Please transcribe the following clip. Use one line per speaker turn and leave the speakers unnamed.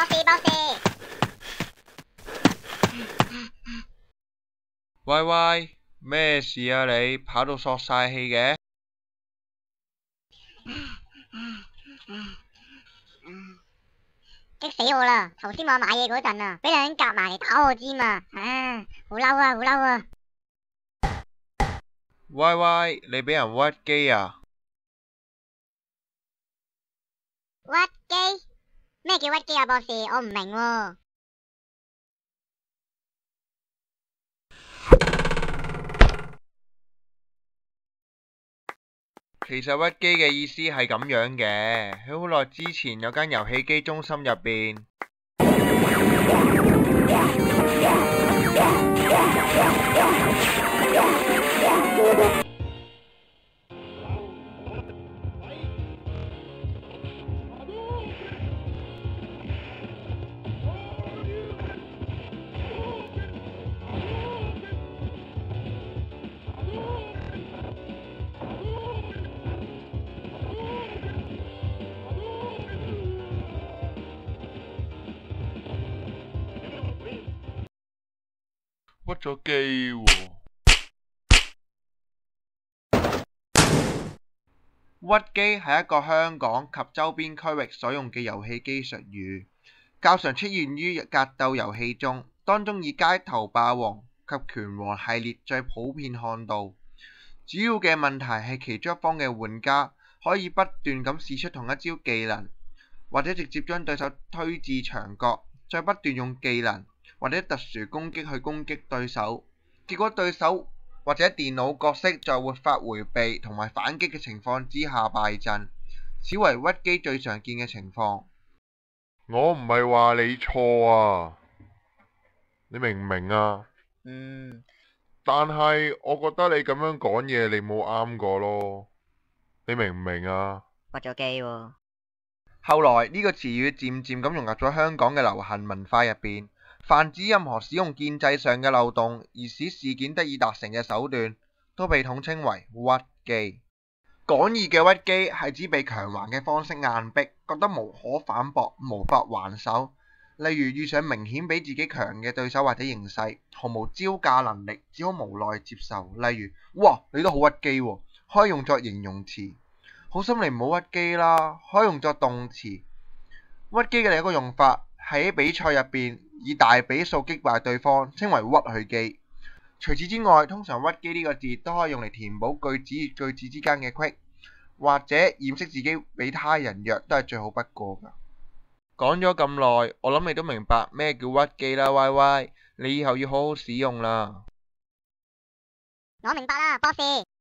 boss。
喂喂，咩事啊你？跑到索晒氣嘅？
激死我啦！頭先我買嘢嗰陣啊，俾兩人夾埋嚟打我尖啊！好嬲啊，好嬲啊！
喂喂，你俾人屈機啊？
屈機？咩叫屈機啊，博士？我唔明喎。
其實屈機嘅意思係咁樣嘅，喺好耐之前有間遊戲機中心入邊。屈咗機喎！屈機係一個香港及周邊區域所用嘅遊戲機術語，較常出現於格鬥遊戲中，當中以街頭霸王及拳王系列最普遍看到。主要嘅問題係其中一方嘅玩家可以不斷咁試出同一招技能，或者直接將對手推至牆角，再不斷用技能或者特殊攻擊去攻擊對手，結果對手或者電腦角色在沒法迴避同埋反擊嘅情況之下敗陣，此為屈機最常見嘅情況。我唔係話你錯啊，你明唔明啊？但係我覺得你咁樣講嘢，你冇啱過咯，你明唔明啊？
屈咗機喎。
後來呢個詞語漸漸咁融入咗香港嘅流行文化入邊，泛指任何使用建制上嘅漏洞而使事件得以達成嘅手段，都被統稱為屈機。廣義嘅屈機係指被強橫嘅方式硬逼，覺得無可反駁，無法還手。例如遇上明顯比自己強嘅對手或者形勢，毫無招架能力，只好無奈接受。例如，哇，你都好屈機喎，可以用作形容詞。好心你唔好屈機啦，可以用作動詞。屈機嘅另一個用法係喺比賽入邊以大比數擊敗對方，稱為屈佢機。除此之外，通常屈機呢個字都可以用嚟填補句子與句子之間嘅隙，或者掩飾自己比他人弱，都係最好不過㗎。講咗咁耐，我諗你都明白咩叫屈機啦，Y Y，你以後要好好使用啦。
我明白啦，博士。